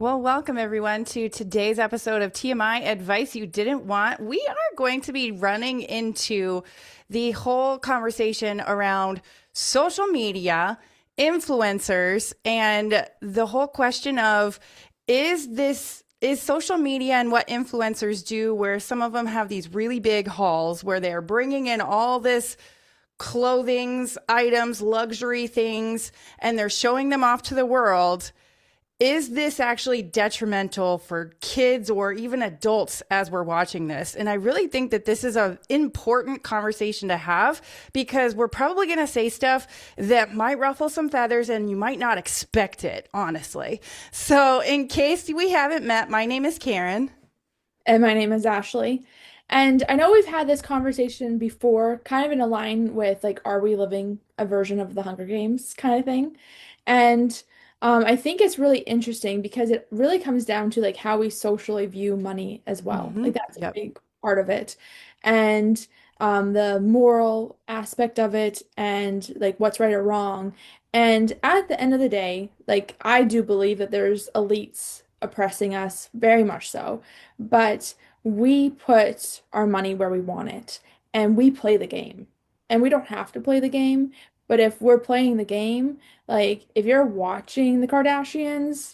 Well, welcome everyone to today's episode of TMI Advice You Didn't Want. We are going to be running into the whole conversation around social media, influencers, and the whole question of is social media and what influencers do, where some of them have these really big hauls where they're bringing in all this clothings, items, luxury things, and they're showing them off to the world. Is this actually detrimental for kids or even adults as we're watching this? And I really think that this is an important conversation to have because we're probably going to say stuff that might ruffle some feathers and you might not expect it, honestly. So in case we haven't met, my name is Karen. And my name is Ashley. And I know we've had this conversation before, kind of in a line with like, are we living a version of the Hunger Games kind of thing? And I think it's really interesting because it really comes down to like how we socially view money as well. Like that's a Yep. big part of it. And the moral aspect of it and like what's right or wrong. And at the end of the day, like I do believe that there's elites oppressing us, very much so. But we put our money where we want it and we play the game. And we don't have to play the game, but if we're playing the game, like if you're watching the Kardashians,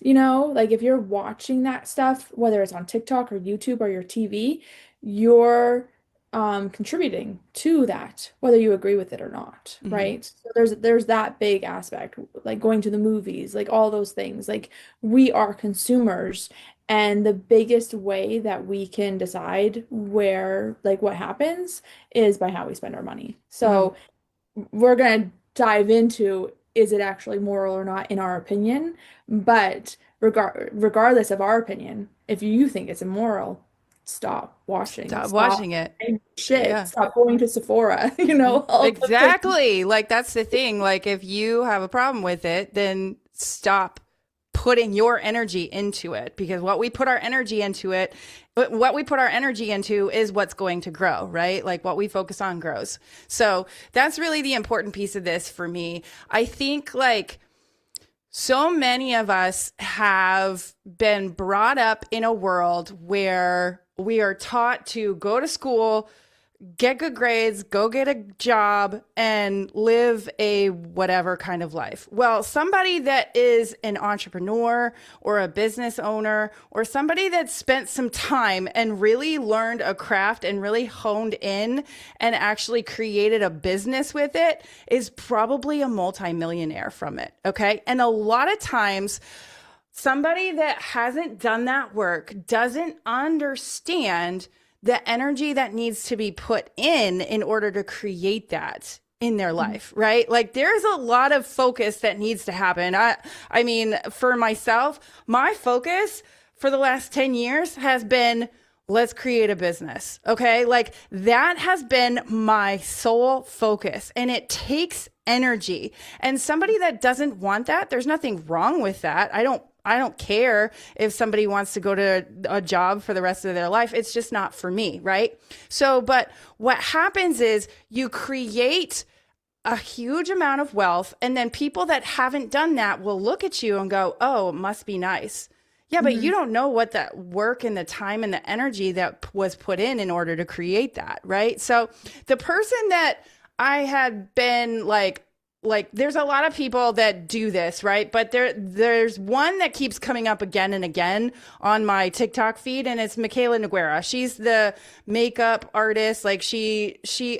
like if you're watching that stuff, whether it's on TikTok or YouTube or your TV, you're contributing to that, whether you agree with it or not, Mhm. right? So there's that big aspect, like going to the movies, like all those things. Like we are consumers, and the biggest way that we can decide where, like what happens is by how we spend our money. Mhm. So we're going to dive into is it actually moral or not in our opinion, but regardless of our opinion, if you think it's immoral, stop watching, Stop stop watching it. buying shit, Yeah. stop going to Sephora, Mhm. all the things. Exactly. Like that's the thing. Like if you have a problem with it, then stop putting your energy into it because what we put our energy into is what's going to grow, right? Like what we focus on grows. So that's really the important piece of this for me. I think like so many of us have been brought up in a world where we are taught to go to school, get good grades, go get a job, and live a whatever kind of life. Well, somebody that is an entrepreneur or a business owner or somebody that spent some time and really learned a craft and really honed in and actually created a business with it is probably a multimillionaire from it. Okay. And a lot of times, somebody that hasn't done that work doesn't understand the energy that needs to be put in order to create that in their life, right? Like there's a lot of focus that needs to happen. I mean, for myself, my focus for the last 10 years has been let's create a business. Okay? Like that has been my sole focus and it takes energy. And somebody that doesn't want that, there's nothing wrong with that. I don't care if somebody wants to go to a job for the rest of their life. It's just not for me, right? So, but what happens is you create a huge amount of wealth, and then people that haven't done that will look at you and go, oh, it must be nice. Yeah, but you Mhm. don't know what the work and the time and the energy that was put in order to create that, right? So the person that I had been like there's a lot of people that do this, right? But there's one that keeps coming up again and again on my TikTok feed, and it's Michaela Noguera. She's the makeup artist. Like she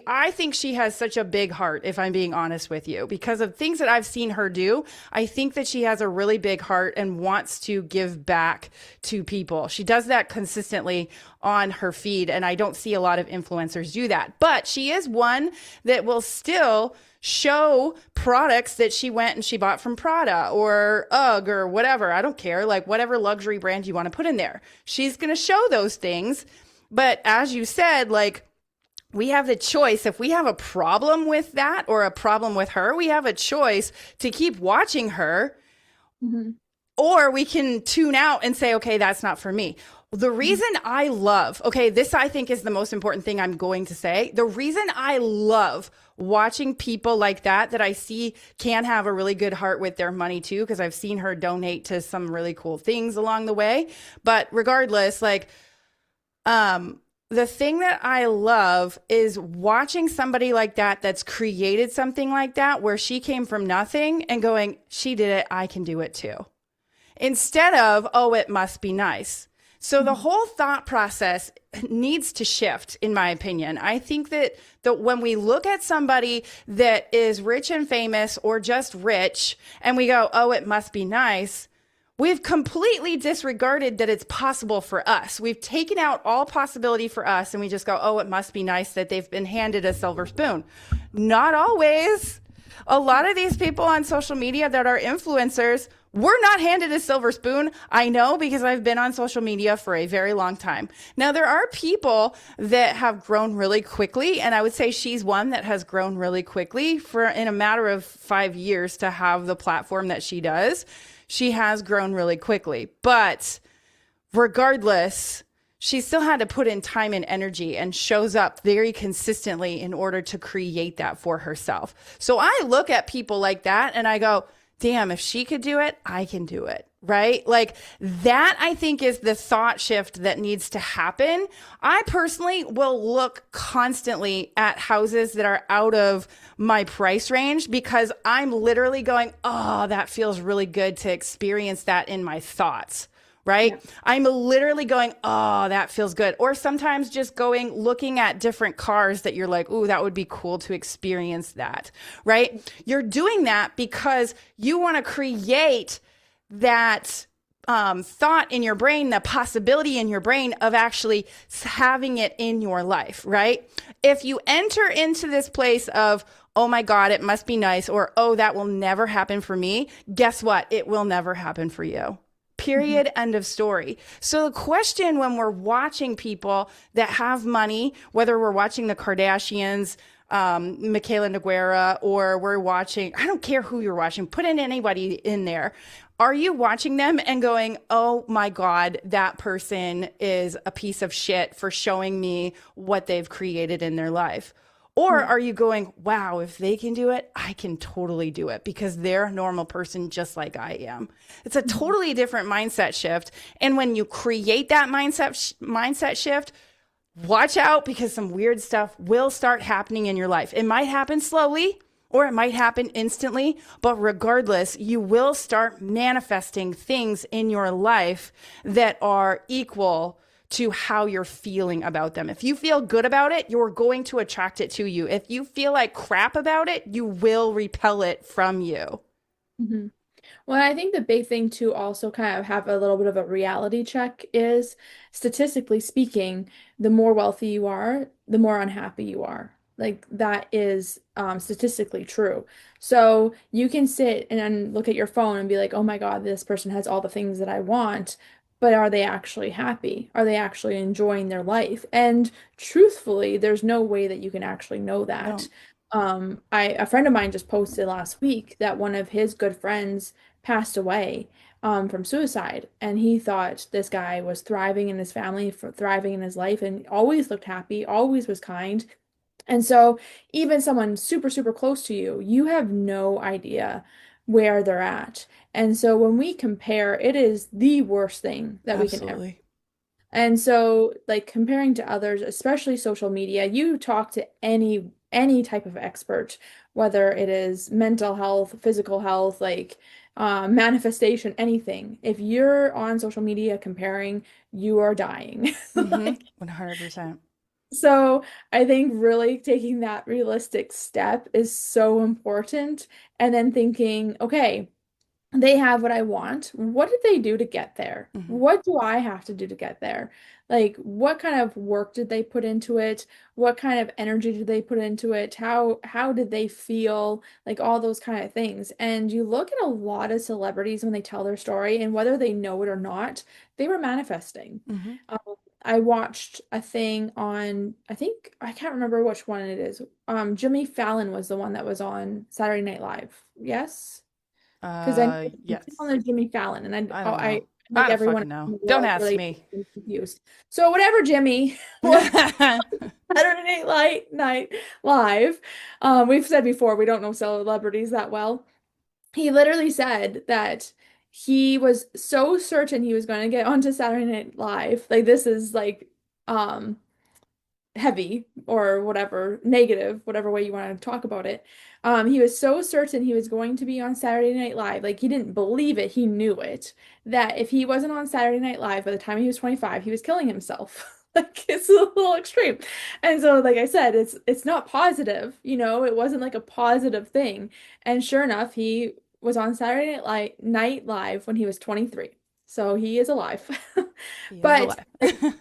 I think she has such a big heart, if I'm being honest with you, because of things that I've seen her do. I think that she has a really big heart and wants to give back to people. She does that consistently on her feed, and I don't see a lot of influencers do that. But she is one that will still show products that she went and she bought from Prada or UGG or whatever. I don't care, like whatever luxury brand you want to put in there. She's going to show those things. But as you said, like we have the choice. If we have a problem with that or a problem with her, we have a choice to keep watching her, Mhm. or we can tune out and say, okay, that's not for me. The reason I love, okay, this I think is the most important thing I'm going to say. The reason I love watching people like that I see can have a really good heart with their money too, because I've seen her donate to some really cool things along the way. But regardless, like, the thing that I love is watching somebody like that that's created something like that where she came from nothing and going, she did it, I can do it too. Instead of, oh, it must be nice. So the whole thought process needs to shift, in my opinion. I think that when we look at somebody that is rich and famous or just rich and we go, oh, it must be nice, we've completely disregarded that it's possible for us. We've taken out all possibility for us and we just go, oh, it must be nice that they've been handed a silver spoon. Not always. A lot of these people on social media that are influencers were not handed a silver spoon. I know because I've been on social media for a very long time. Now, there are people that have grown really quickly, and I would say she's one that has grown really quickly for in a matter of 5 years to have the platform that she does. She has grown really quickly, but regardless, she still had to put in time and energy and shows up very consistently in order to create that for herself. So I look at people like that and I go, damn, if she could do it, I can do it. Right? Like that, I think, is the thought shift that needs to happen. I personally will look constantly at houses that are out of my price range because I'm literally going, oh, that feels really good to experience that in my thoughts. Right? Yeah. I'm literally going, oh, that feels good. Or sometimes just going, looking at different cars that you're like, ooh, that would be cool to experience that. Right? You're doing that because you want to create that thought in your brain, the possibility in your brain of actually having it in your life. Right? If you enter into this place of, oh my God, it must be nice, or oh, that will never happen for me, guess what? It will never happen for you. Period. Mm-hmm. End of story. So the question when we're watching people that have money, whether we're watching the Kardashians, Michaela Noguera, or we're watching, I don't care who you're watching, put in anybody in there. Are you watching them and going, oh my God, that person is a piece of shit for showing me what they've created in their life? Or are you going, wow, if they can do it, I can totally do it because they're a normal person just like I am. It's a totally different mindset shift. And when you create that mindset shift, watch out because some weird stuff will start happening in your life. It might happen slowly or it might happen instantly, but regardless, you will start manifesting things in your life that are equal to how you're feeling about them. If you feel good about it, you're going to attract it to you. If you feel like crap about it, you will repel it from you. Mm-hmm. Well, I think the big thing to also kind of have a little bit of a reality check is statistically speaking, the more wealthy you are, the more unhappy you are. Like that is statistically true. So you can sit and look at your phone and be like, oh my God, this person has all the things that I want. But are they actually happy? Are they actually enjoying their life? And truthfully, there's no way that you can actually know that. No. A friend of mine just posted last week that one of his good friends passed away from suicide, and he thought this guy was thriving in his family, thriving in his life, and always looked happy, always was kind. And so, even someone super, super close to you, you have no idea where they're at. And so, when we compare, it is the worst thing that we can ever. Absolutely. And so, like comparing to others, especially social media, you talk to any type of expert, whether it is mental health, physical health, like manifestation, anything. If you're on social media comparing, you are dying. Mm-hmm. Like, 100%. so I think really taking that realistic step is so important. And then thinking, okay, they have what I want. What did they do to get there? Mm-hmm. What do I have to do to get there? Like, what kind of work did they put into it? What kind of energy did they put into it? How did they feel? Like all those kind of things. And you look at a lot of celebrities when they tell their story, and whether they know it or not, they were manifesting. Mm-hmm. Um, I watched a thing on, I think I can't remember which one it is. Jimmy Fallon was the one that was on Saturday Night Live. Yes? Because I know it's on Yes. the Jimmy Fallon, and I don't know. I like don't everyone fucking know. in the Don't world ask really me. is confused. So whatever Jimmy was Saturday Night Live, we've said before we don't know celebrities that well. He literally said that he was so certain he was going to get onto Saturday Night Live. Like this is like um heavy or whatever, negative, whatever way you want to talk about it. He was so certain he was going to be on Saturday Night Live. Like he didn't believe it, he knew it, that if he wasn't on Saturday Night Live by the time he was 25, he was killing himself. Like it's a little extreme. And so, like I said, it's not positive, it wasn't like a positive thing. And sure enough, he was on Night Live when he was 23. So he is alive. He is But alive.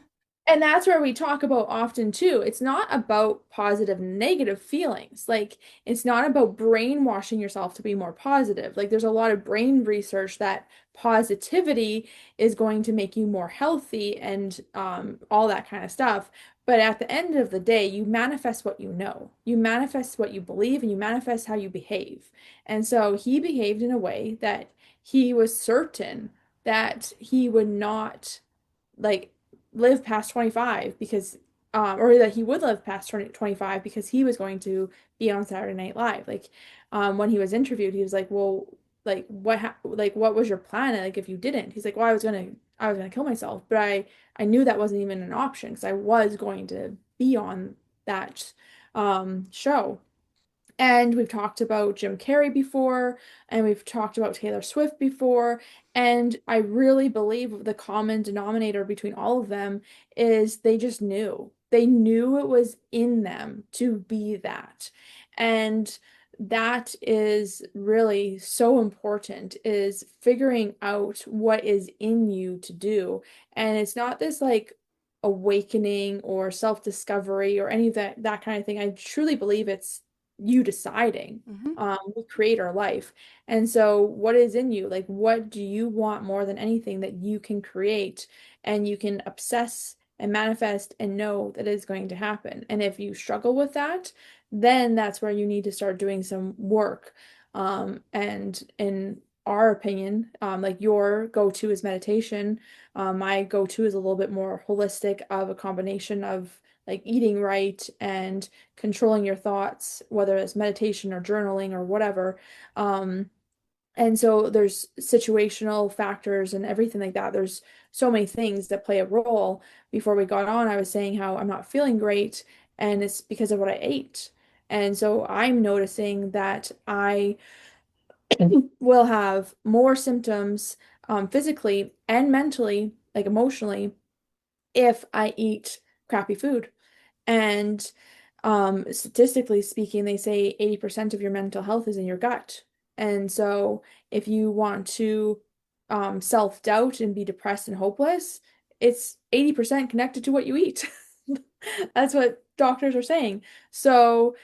and that's where we talk about often too. It's not about positive, negative feelings. Like, it's not about brainwashing yourself to be more positive. Like, there's a lot of brain research that positivity is going to make you more healthy and all that kind of stuff. But at the end of the day, you manifest what you know. You manifest what you believe and you manifest how you behave. And so he behaved in a way that he was certain that he would not like live past 25 because or that he would live past 25 because he was going to be on Saturday Night Live. Like when he was interviewed, he was like, "Well, like what was your plan like if you didn't?" He's like, "Well, I was gonna kill myself, but I knew that wasn't even an option because I was going to be on that show." And we've talked about Jim Carrey before, and we've talked about Taylor Swift before. And I really believe the common denominator between all of them is they just knew. They knew it was in them to be that. And that is really so important, is figuring out what is in you to do. And it's not this like awakening or self-discovery or any of that kind of thing. I truly believe it's you deciding. Hmm. We create our life. And so what is in you? Like what do you want more than anything that you can create and you can obsess and manifest and know that is going to happen. And if you struggle with that, then that's where you need to start doing some work. And in our opinion, like your go-to is meditation. My go-to is a little bit more holistic of a combination of like eating right and controlling your thoughts, whether it's meditation or journaling or whatever. And so there's situational factors and everything like that. There's so many things that play a role. Before we got on, I was saying how I'm not feeling great, and it's because of what I ate. And so I'm noticing that I will have more symptoms physically and mentally, like emotionally, if I eat crappy food. And statistically speaking, they say 80% of your mental health is in your gut. And so if you want to self-doubt and be depressed and hopeless, it's 80% connected to what you eat. That's what doctors are saying. So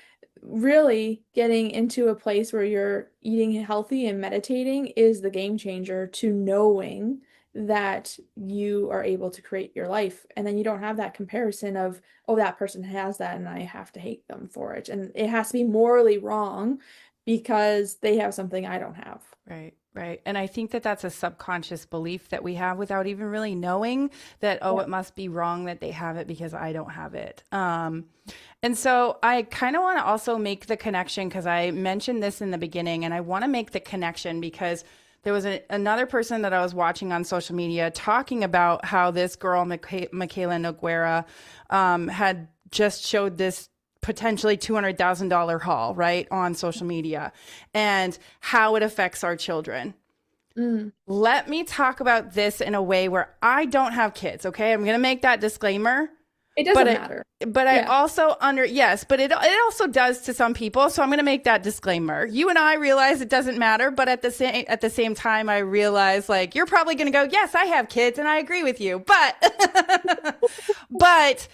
really getting into a place where you're eating healthy and meditating is the game changer to knowing that you are able to create your life. And then you don't have that comparison of, oh, that person has that and I have to hate them for it. And it has to be morally wrong because they have something I don't have. Right, right. And I think that that's a subconscious belief that we have without even really knowing that, oh, Yeah. it must be wrong that they have it because I don't have it. And so I kind of want to also make the connection because I mentioned this in the beginning, and I want to make the connection because there was another person that I was watching on social media talking about how this girl, Michaela Noguera, had just showed this potentially $200,000 haul, right, on social media and how it affects our children. Mm. Let me talk about this in a way where I don't have kids, okay? I'm going to make that disclaimer. It But doesn't I, matter. but I Yeah. also yes, but it also does to some people. So I'm going to make that disclaimer. You and I realize it doesn't matter, but at the same time, I realize like you're probably going to go, yes, I have kids, and I agree with you. But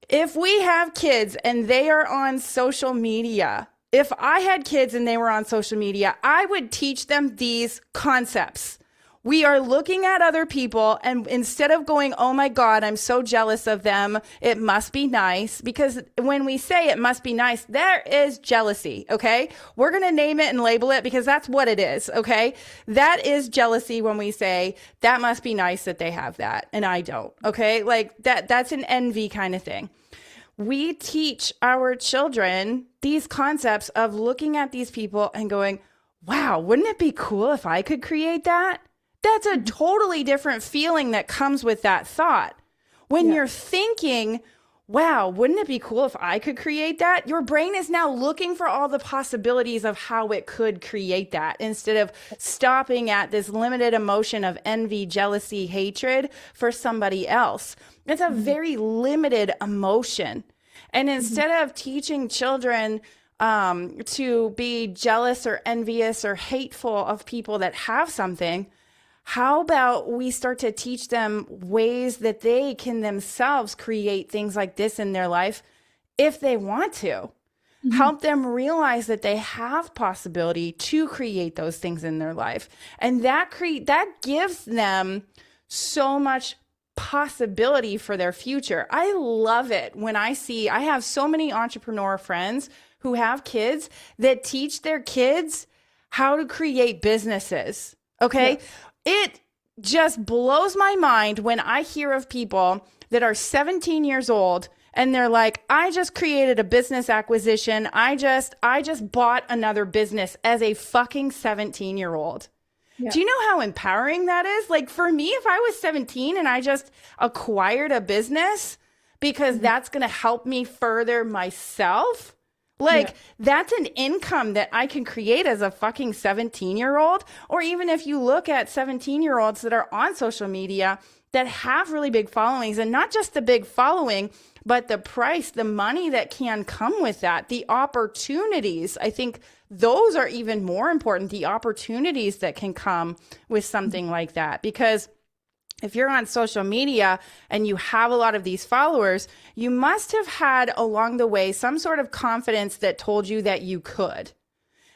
if we have kids and they are on social media, if I had kids and they were on social media, I would teach them these concepts. We are looking at other people, and instead of going, oh my God, I'm so jealous of them, it must be nice. Because when we say it must be nice, there is jealousy. Okay. We're going to name it and label it because that's what it is. Okay. That is jealousy when we say that must be nice that they have that and I don't. Okay. Like that's an envy kind of thing. We teach our children these concepts of looking at these people and going, wow, wouldn't it be cool if I could create that? That's a totally different feeling that comes with that thought. When Yeah. you're thinking, wow, wouldn't it be cool if I could create that? Your brain is now looking for all the possibilities of how it could create that instead of stopping at this limited emotion of envy, jealousy, hatred for somebody else. It's a Mhm. very limited emotion. And Mhm. instead of teaching children to be jealous or envious or hateful of people that have something, how about we start to teach them ways that they can themselves create things like this in their life if they want to? Mhm. Help them realize that they have possibility to create those things in their life. And that gives them so much possibility for their future. I love it when I have so many entrepreneur friends who have kids that teach their kids how to create businesses. Yeah. Okay? It just blows my mind when I hear of people that are 17 years old and they're like, I just created a business acquisition. I just bought another business as a fucking 17-year-old. Yeah. Do you know how empowering that is? Like for me, if I was 17 and I just acquired a business because Mhm. that's going to help me further myself, Yeah. like that's an income that I can create as a fucking 17-year-old. Or even if you look at 17-year-olds that are on social media that have really big followings, and not just the big following, but the price, the money that can come with that, the opportunities. I think those are even more important, the opportunities that can come with something like that. Because if you're on social media and you have a lot of these followers, you must have had along the way some sort of confidence that told you that you could.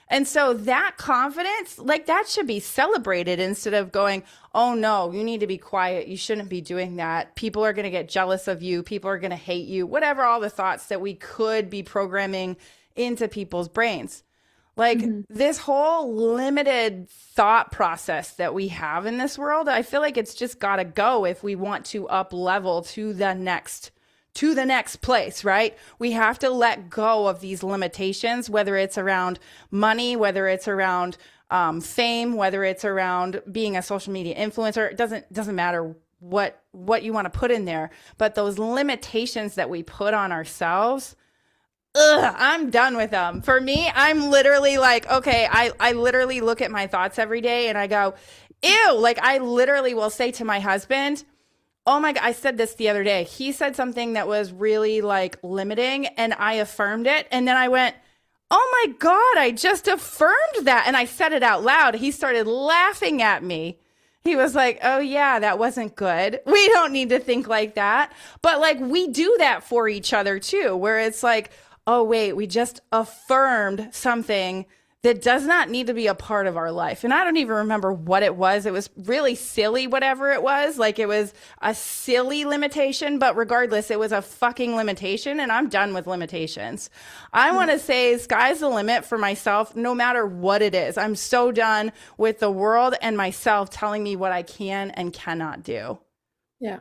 And so that confidence, like that should be celebrated instead of going, oh no, you need to be quiet. You shouldn't be doing that. People are going to get jealous of you. People are going to hate you. Whatever, all the thoughts that we could be programming into people's brains. Like Mhm. this whole limited thought process that we have in this world, I feel like it's just got to go if we want to up level to the next place, right? We have to let go of these limitations, whether it's around money, whether it's around fame, whether it's around being a social media influencer. It doesn't matter what you want to put in there, but those limitations that we put on ourselves, ugh, I'm done with them. For me, I'm literally like, okay, I literally look at my thoughts every day and I go, ew. Like, I literally will say to my husband, oh my God, I said this the other day. He said something that was really like limiting and I affirmed it. And then I went, oh my God, I just affirmed that. And I said it out loud. He started laughing at me. He was like, oh yeah, that wasn't good. We don't need to think like that. But like we do that for each other too, where it's like, oh wait, we just affirmed something that does not need to be a part of our life. And I don't even remember what it was. It was really silly, whatever it was. Like it was a silly limitation, but regardless, it was a fucking limitation. And I'm done with limitations. I want Yeah. to say sky's the limit for myself, no matter what it is. I'm so done with the world and myself telling me what I can and cannot do. Yeah.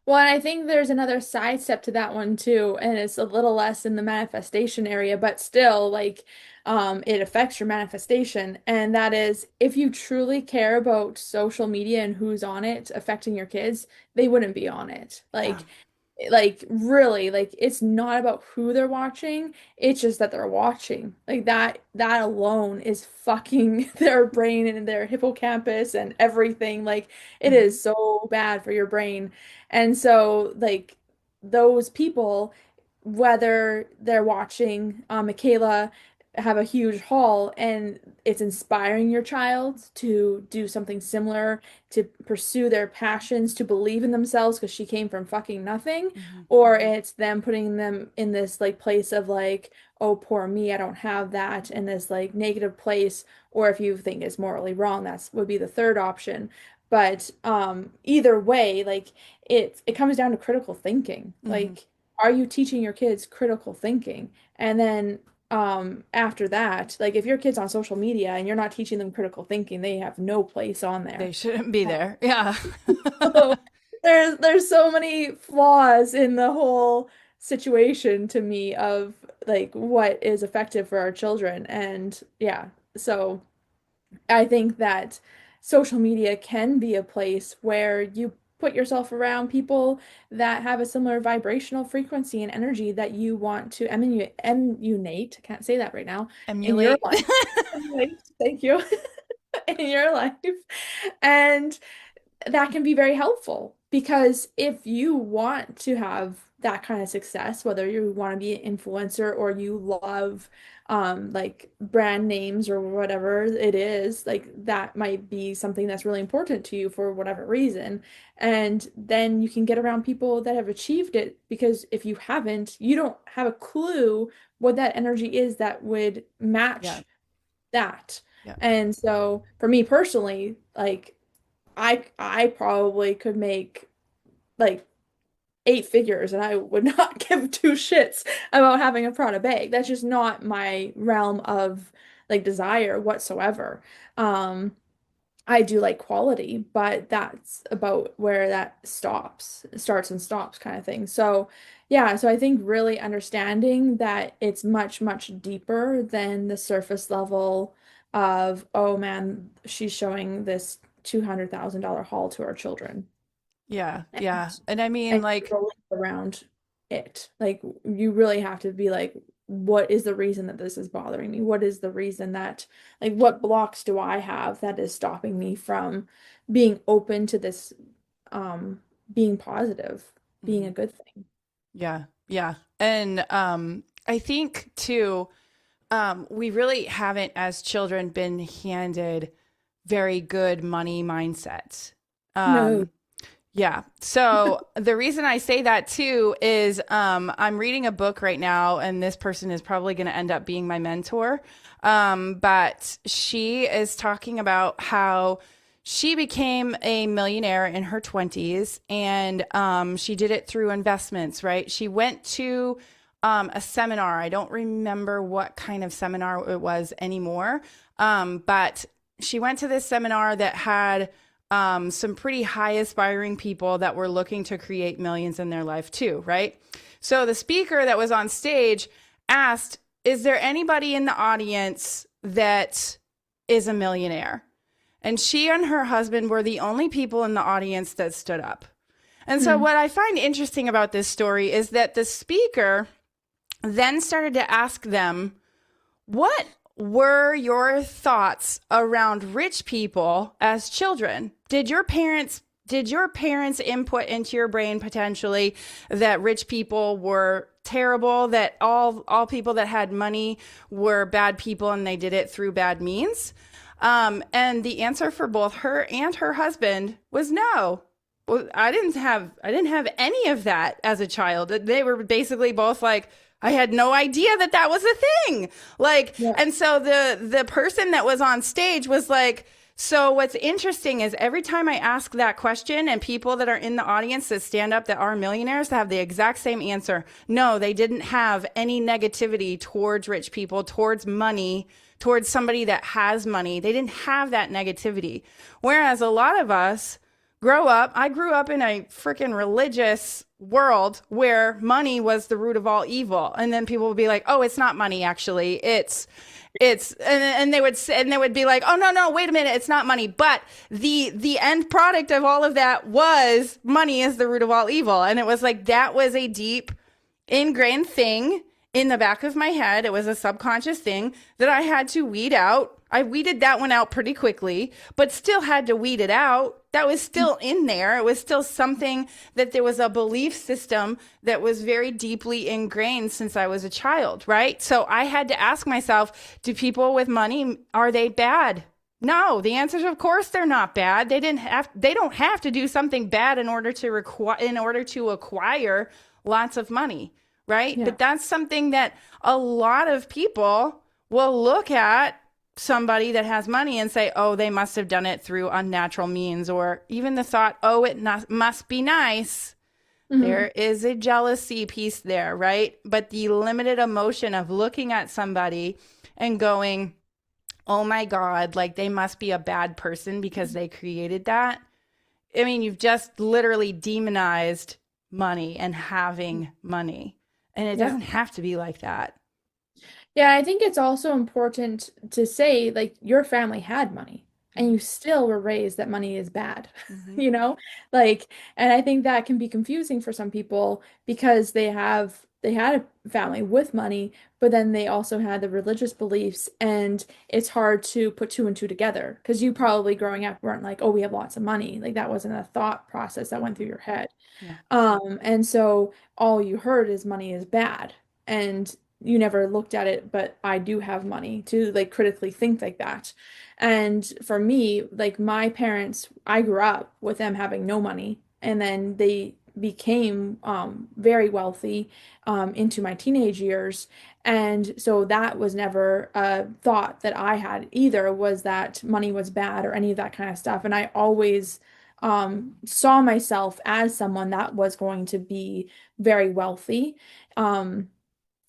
Well, and I think there's another side step to that one too, and it's a little less in the manifestation area, but still like it affects your manifestation. And that is if you truly care about social media and who's on it affecting your kids, they wouldn't be on it. Yeah. Like really, like it's not about who they're watching, it's just that they're watching. Like that alone is fucking their brain and their hippocampus and everything. Like it Mm-hmm. is so bad for your brain. And so like those people, whether they're watching Michaela have a huge haul and it's inspiring your child to do something similar, to pursue their passions, to believe in themselves because she came from fucking nothing, Mm-hmm. or Mm-hmm. it's them putting them in this like place of like, oh, poor me, I don't have that, in this like negative place, or if you think it's morally wrong, that's would be the third option. But either way, like it comes down to critical thinking. Hmm. Like, are you teaching your kids critical thinking? And then after that, like if your kid's on social media and you're not teaching them critical thinking, they have no place on They there. shouldn't be there. Yeah. So there's so many flaws in the whole situation to me of like what is effective for our children. And yeah, so I think that social media can be a place where you put yourself around people that have a similar vibrational frequency and energy that you want to emulate, I can't say that right now, in your Emulate. life. Emulate, thank you. In your life. And that can be very helpful because if you want to have that kind of success, whether you want to be an influencer or you love like brand names or whatever it is, like that might be something that's really important to you for whatever reason. And then you can get around people that have achieved it because if you haven't, you don't have a clue what that energy is that would Yeah. match that. Yeah. And so for me personally, like I probably could make like 8 figures and I would not give two shits about having a Prada bag. That's just not my realm of like desire whatsoever. Um, I do like quality, but that's about where that starts and stops kind of thing. So, yeah, so I think really understanding that it's much, much deeper than the surface level of, oh man, she's showing this $200,000 haul to our children Yeah. and Yeah. And I mean, and like, controlling around it. Like you really have to be like, what is the reason that this is bothering me? What is the reason that like what blocks do I have that is stopping me from being open to this being positive, being a mhm. good thing? Yeah. Yeah. And I think too, we really haven't as children been handed very good money mindsets. No. Um, Yeah. So the reason I say that too is I'm reading a book right now, and this person is probably going to end up being my mentor. But she is talking about how she became a millionaire in her 20s, and she did it through investments, right? She went to a seminar. I don't remember what kind of seminar it was anymore. But she went to this seminar that had some pretty high aspiring people that were looking to create millions in their life too, right? So the speaker that was on stage asked, is there anybody in the audience that is a millionaire? And she and her husband were the only people in the audience that stood up. And so, Hmm. what I find interesting about this story is that the speaker then started to ask them, what were your thoughts around rich people as children? Did your parents input into your brain potentially that rich people were terrible, that all people that had money were bad people and they did it through bad means? And the answer for both her and her husband was no. Well, I didn't have any of that as a child. They were basically both like, I had no idea that that was a thing. Like, Yeah. and so the person that was on stage was like, so what's interesting is every time I ask that question and people that are in the audience that stand up that are millionaires have the exact same answer. No, they didn't have any negativity towards rich people, towards money, towards somebody that has money. They didn't have that negativity. Whereas a lot of us I grew up in a freaking religious world where money was the root of all evil. And then people would be like, oh, it's not money, actually. And they would be like, oh, no, wait a minute. It's not money. But the end product of all of that was money is the root of all evil. And it was like, that was a deep ingrained thing in the back of my head. It was a subconscious thing that I had to weed out. I weeded that one out pretty quickly, but still had to weed it out. That was still in there. It was still something that there was a belief system that was very deeply ingrained since I was a child, right? So I had to ask myself, do people with money, are they bad? No, the answer is of course they're not bad. They don't have to do something bad in order to acquire lots of money, right? Yeah. But that's something that a lot of people will look at somebody that has money and say, oh, they must have done it through unnatural means, or even the thought, oh, it must be nice. Hmm. There is a jealousy piece there, right? But the limited emotion of looking at somebody and going, oh my God, like they must be a bad person because they created that. I mean, you've just literally demonized money and having money. And it Yeah. doesn't have to be like that. Yeah, I think it's also important to say, like, your family had money and you still were raised that money is bad, Mm-hmm. you know? Like, and I think that can be confusing for some people because they had a family with money, but then they also had the religious beliefs, and it's hard to put two and two together because you probably growing up weren't like, oh, we have lots of money. Like, that wasn't a thought process that went through your head. Yeah. And so all you heard is money is bad. And you never looked at it, but I do have money to like critically think like that. And for me, like my parents, I grew up with them having no money, and then they became very wealthy into my teenage years. And so that was never a thought that I had either, was that money was bad or any of that kind of stuff. And I always saw myself as someone that was going to be very wealthy. Um,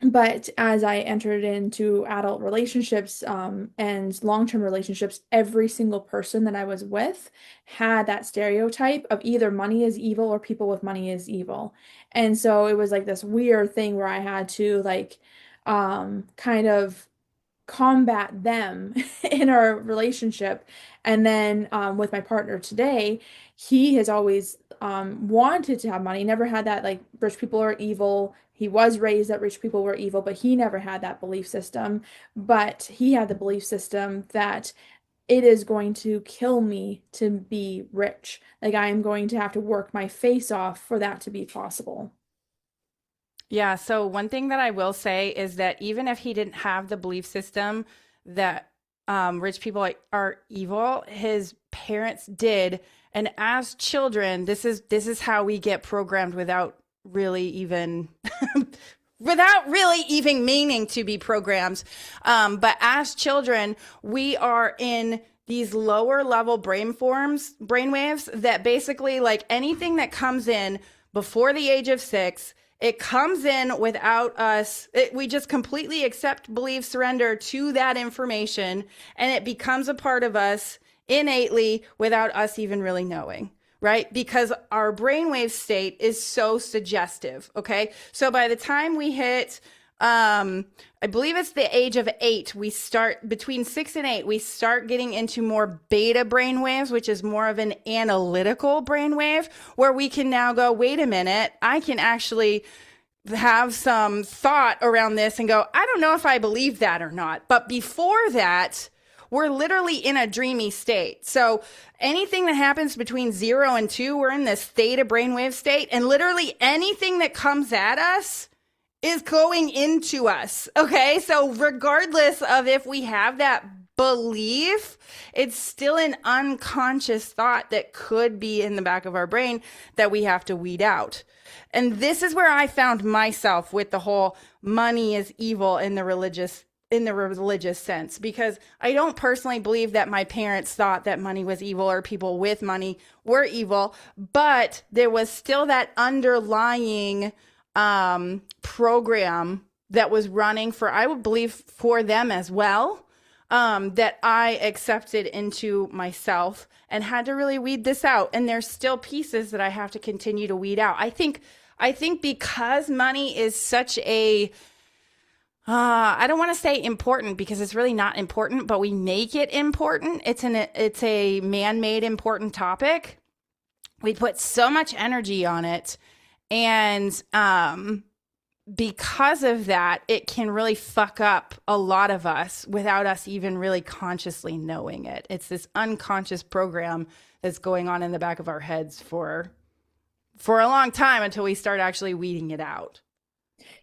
but as I entered into adult relationships, and long-term relationships, every single person that I was with had that stereotype of either money is evil or people with money is evil. And so it was like this weird thing where I had to like kind of combat them in our relationship. And then with my partner today, he has always wanted to have money, never had that like rich people are evil. He was raised that rich people were evil, but he never had that belief system. But he had the belief system that it is going to kill me to be rich. Like I am going to have to work my face off for that to be possible. Yeah. So, one thing that I will say is that even if he didn't have the belief system that rich people are evil, his parents did. And as children, this is how we get programmed really even without really even meaning to be programmed. But as children, we are in these lower level brain waves that basically like anything that comes in before the age of 6, it comes in without us. We just completely accept, believe, surrender to that information, and it becomes a part of us innately without us even really knowing, right? Because our brainwave state is so suggestive. Okay. So by the time we hit, I believe it's the age of 8, we start between 6 and 8, we start getting into more beta brainwaves, which is more of an analytical brainwave where we can now go, wait a minute, I can actually have some thought around this and go, I don't know if I believe that or not. But before that, we're literally in a dreamy state. So anything that happens between 0 and 2, we're in this theta brainwave state. And literally anything that comes at us is going into us. Okay. So regardless of if we have that belief, it's still an unconscious thought that could be in the back of our brain that we have to weed out. And this is where I found myself with the whole money is evil in the religious sense, because I don't personally believe that my parents thought that money was evil or people with money were evil, but there was still that underlying program that was running for, I would believe, for them as well, that I accepted into myself and had to really weed this out. And there's still pieces that I have to continue to weed out. I think because money is such a I don't want to say important because it's really not important, but we make it important. It's a man-made important topic. We put so much energy on it, and because of that, it can really fuck up a lot of us without us even really consciously knowing it. It's this unconscious program that's going on in the back of our heads for a long time until we start actually weeding it out.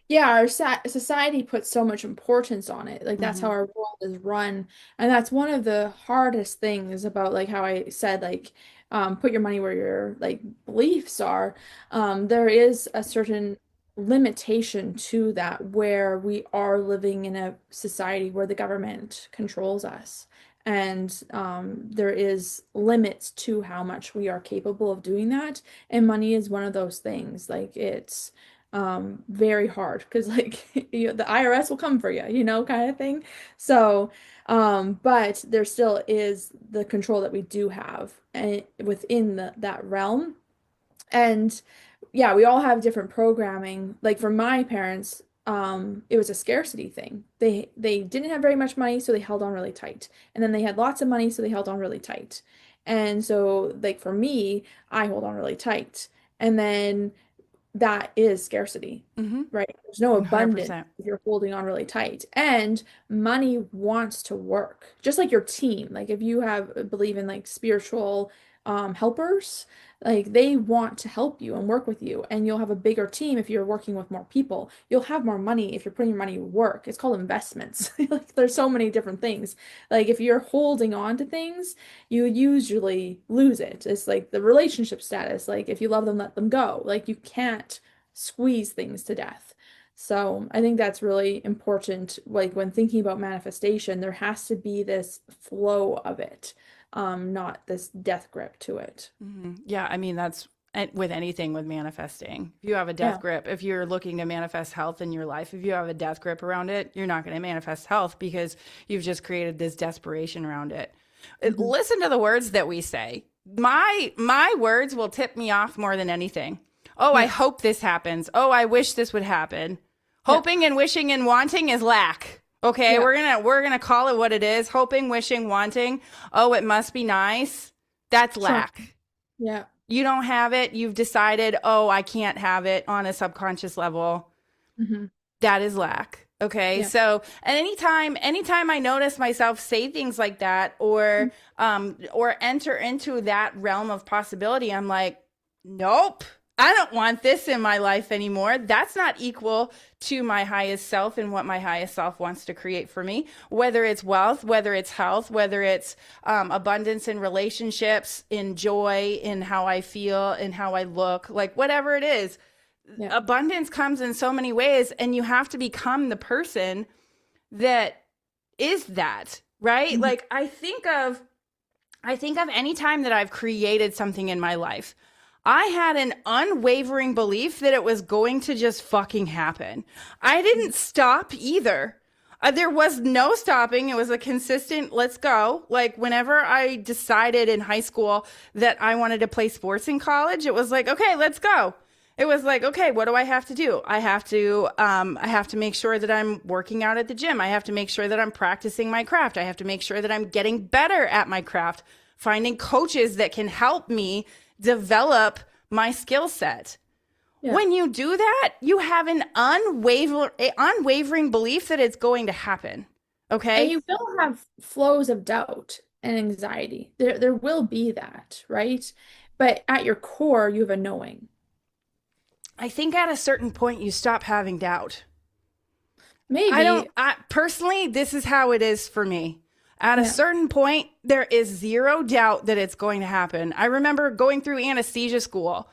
Yeah, our society puts so much importance on it. Like that's how Mm-hmm. our world is run. And that's one of the hardest things about like how I said like put your money where your like beliefs are. There is a certain limitation to that where we are living in a society where the government controls us. And there is limits to how much we are capable of doing that. And money is one of those things. Like it's very hard because like the IRS will come for you, kind of thing. So, but there still is the control that we do have within that realm. And yeah, we all have different programming. Like for my parents, it was a scarcity thing. They didn't have very much money, so they held on really tight. And then they had lots of money, so they held on really tight. And so like for me, I hold on really tight. And then that is scarcity, Mm-hmm. right? There's no abundance 100%. if you're holding on really tight. And money wants to work, just like your team. Like if you have believe in like spiritual helpers, like they want to help you and work with you, and you'll have a bigger team if you're working with more people. You'll have more money if you're putting your money to work. It's called investments. Like there's so many different things. Like if you're holding on to things, you usually lose it. It's like the relationship status. Like if you love them, let them go. Like you can't squeeze things to death. So I think that's really important. Like when thinking about manifestation, there has to be this flow of it, not this death grip to it. Mm-hmm. Yeah, I mean, that's with anything with manifesting. If you have a death Yeah. grip, if you're looking to manifest health in your life, if you have a death grip around it, you're not going to manifest health because you've just created this desperation around it. Hmm. Listen to the words that we say. My words will tip me off more than anything. Oh, I Yeah. hope this happens. Oh, I wish this would happen. Yeah. Hoping and wishing and wanting is lack. Okay, Yeah. we're gonna call it what it is. Hoping, wishing, wanting. Oh, it must be nice. That's Sure. lack. Yeah. You don't have it. You've decided, oh, I can't have it on a subconscious level. Hmm. That is lack. Okay. Yeah. So and anytime I notice myself say things like that or enter into that realm of possibility, I'm like, nope. I don't want this in my life anymore. That's not equal to my highest self and what my highest self wants to create for me, whether it's wealth, whether it's health, whether it's abundance in relationships, in joy, in how I feel, in how I look, like whatever it is. Yeah. Abundance comes in so many ways, and you have to become the person that is that, right? Hmm. Like I think of any time that I've created something in my life, I had an unwavering belief that it was going to just fucking happen. I didn't stop either. There was no stopping. It was a consistent, let's go. Like whenever I decided in high school that I wanted to play sports in college, it was like, okay, let's go. It was like, okay, what do I have to do? I have to make sure that I'm working out at the gym. I have to make sure that I'm practicing my craft. I have to make sure that I'm getting better at my craft, finding coaches that can help me develop my skill set. Yeah. When you do that, you have an unwavering belief that it's going to happen. And Okay? you will have flows of doubt and anxiety. There will be that, right? But at your core, you have a knowing. I think at a certain point you stop having doubt. Maybe. I personally, this is how it is for me. At a Yeah. certain point, there is zero doubt that it's going to happen. I remember going through anesthesia school,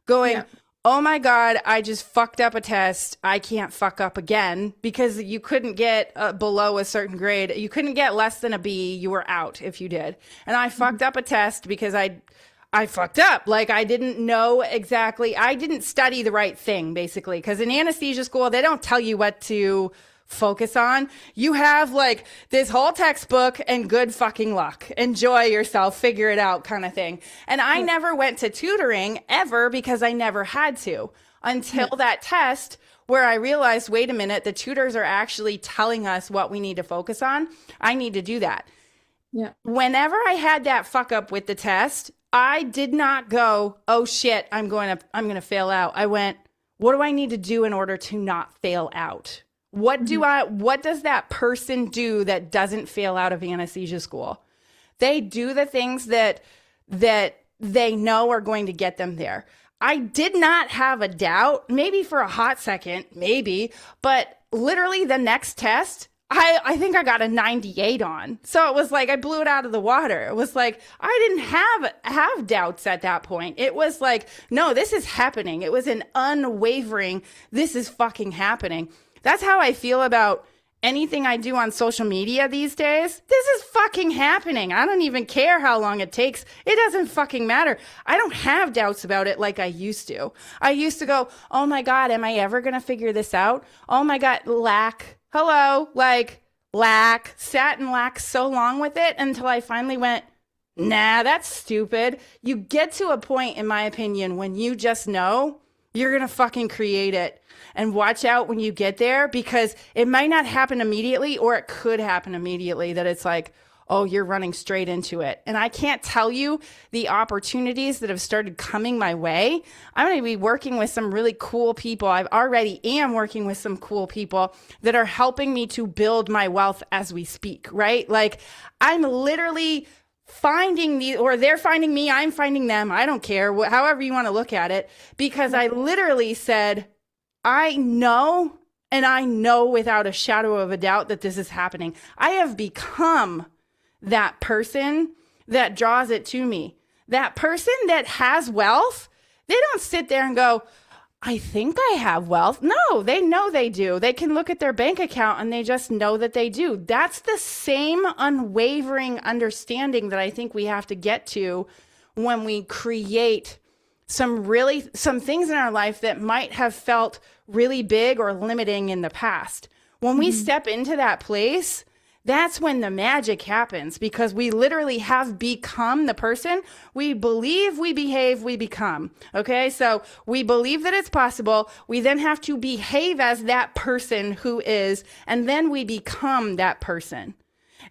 going, Yeah. oh my God, I just fucked up a test. I can't fuck up again because you couldn't get below a certain grade. You couldn't get less than a B. You were out if you did. And I fucked up a test because I fucked up. Like I didn't know exactly. I didn't study the right thing, basically. Because in anesthesia school, they don't tell you what to focus on. You have like this whole textbook and good fucking luck. Enjoy yourself, figure it out kind of thing. And I Yeah. never went to tutoring ever because I never had to until Yeah. that test where I realized, wait a minute, the tutors are actually telling us what we need to focus on. I need to do that. Yeah. Whenever I had that fuck up with the test, I did not go, oh shit, I'm going to fail out. I went, what do I need to do in order to not fail out? What does that person do that doesn't fail out of anesthesia school? They do the things that they know are going to get them there. I did not have a doubt, maybe for a hot second, maybe, but literally the next test, I think I got a 98 on. So it was like I blew it out of the water. It was like I didn't have doubts at that point. It was like, no, this is happening. It was an unwavering, this is fucking happening. That's how I feel about anything I do on social media these days. This is fucking happening. I don't even care how long it takes. It doesn't fucking matter. I don't have doubts about it like I used to. I used to go, oh my God, am I ever going to figure this out? Oh my God, hello, sat and lacked so long with it until I finally went, nah, that's stupid. You get to a point, in my opinion, when you just know you're going to fucking create it. And watch out when you get there, because it might not happen immediately, or it could happen immediately that it's like, oh, you're running straight into it. And I can't tell you the opportunities that have started coming my way. I'm going to be working with some really cool people. I already am working with some cool people that are helping me to build my wealth as we speak, right? Like I'm literally finding or they're finding me, I'm finding them. I don't care, however you want to look at it, because I literally said, I know, and I know without a shadow of a doubt that this is happening. I have become that person that draws it to me. That person that has wealth, they don't sit there and go, I think I have wealth. No, they know they do. They can look at their bank account and they just know that they do. That's the same unwavering understanding that I think we have to get to when we create some things in our life that might have felt really big or limiting in the past. When we step into that place, that's when the magic happens, because we literally have become the person we believe, we behave, we become. Okay. So we believe that it's possible. We then have to behave as that person who is, and then we become that person.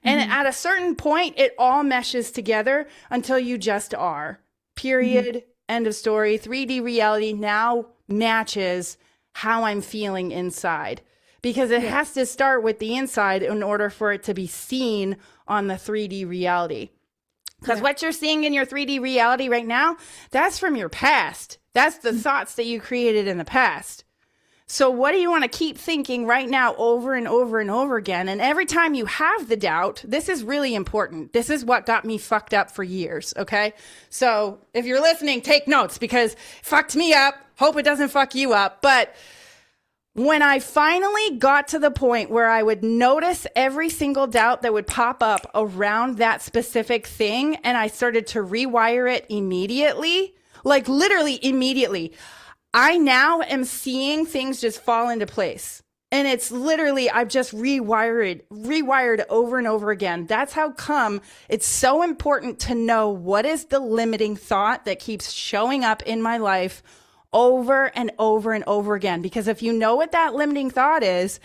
And at a certain point, it all meshes together until you just are. Period. End of story. 3D reality now matches how I'm feeling inside, because it has to start with the inside in order for it to be seen on the 3D reality. Because what you're seeing in your 3D reality right now, that's from your past. That's the thoughts that you created in the past. So what do you want to keep thinking right now over and over and over again? And every time you have the doubt, this is really important. This is what got me fucked up for years, okay? So if you're listening, take notes, because it fucked me up. Hope it doesn't fuck you up. But when I finally got to the point where I would notice every single doubt that would pop up around that specific thing, and I started to rewire it immediately, like literally immediately, I now am seeing things just fall into place. And it's literally, I've just rewired over and over again. That's how come it's so important to know what is the limiting thought that keeps showing up in my life over and over and over again. Because if you know what that limiting thought is,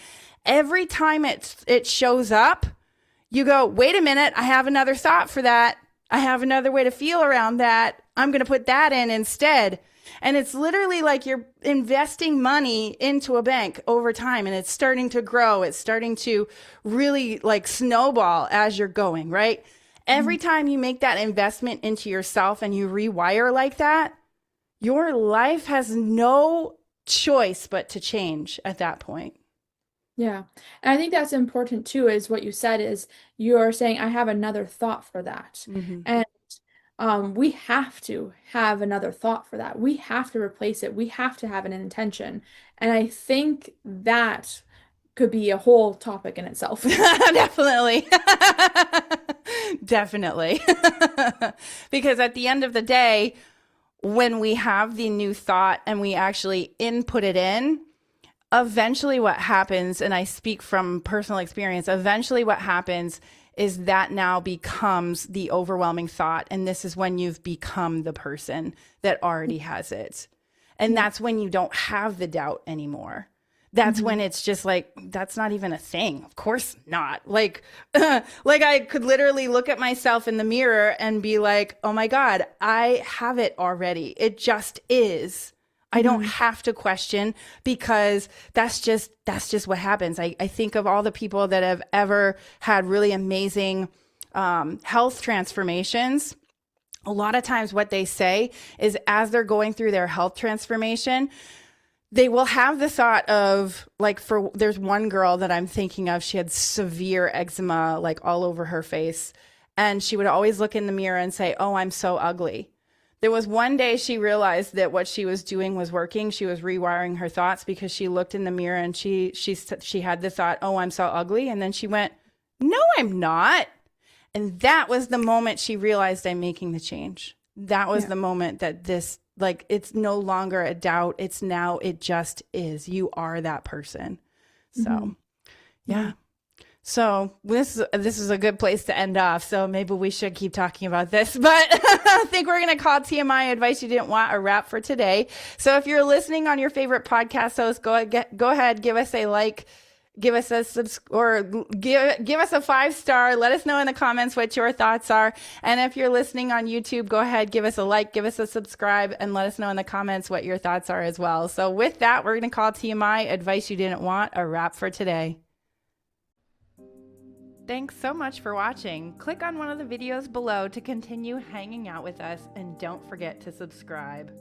every time it shows up, you go, wait a minute, I have another thought for that. I have another way to feel around that. I'm going to put that in instead. And it's literally like you're investing money into a bank over time, and it's starting to grow. It's starting to really like snowball as you're going, right? Every time you make that investment into yourself and you rewire like that, your life has no choice but to change at that point. Yeah. And I think that's important too, is what you said is you're saying, I have another thought for that. And we have to have another thought for that. We have to replace it. We have to have an intention. And I think that could be a whole topic in itself. Definitely. Definitely. Because at the end of the day, when we have the new thought and we actually input it in, eventually what happens, and I speak from personal experience, eventually what happens is that now becomes the overwhelming thought. And this is when you've become the person that already has it. And that's when you don't have the doubt anymore. That's when it's just like, that's not even a thing. Of course not. Like I could literally look at myself in the mirror and be like, oh my God, I have it already. It just is. I don't have to question, because that's just what happens. I think of all the people that have ever had really amazing health transformations. A lot of times what they say is as they're going through their health transformation, they will have the thought of like, there's one girl that I'm thinking of, she had severe eczema like all over her face, and she would always look in the mirror and say, "Oh, I'm so ugly." There was one day she realized that what she was doing was working. She was rewiring her thoughts because she looked in the mirror and she had the thought, "Oh, I'm so ugly." And then she went, "No, I'm not." And that was the moment she realized, I'm making the change. That was the moment that this, like, it's no longer a doubt. It's now, it just is. You are that person. So, yeah. So this is a good place to end off. So maybe we should keep talking about this, but I think we're going to call TMI Advice You Didn't Want a wrap for today. So if you're listening on your favorite podcast host, go ahead, give us a like, give us a give us a 5-star. Let us know in the comments what your thoughts are. And if you're listening on YouTube, go ahead, give us a like, give us a subscribe, and let us know in the comments what your thoughts are as well. So with that, we're going to call TMI Advice You Didn't Want a wrap for today. Thanks so much for watching. Click on one of the videos below to continue hanging out with us, and don't forget to subscribe.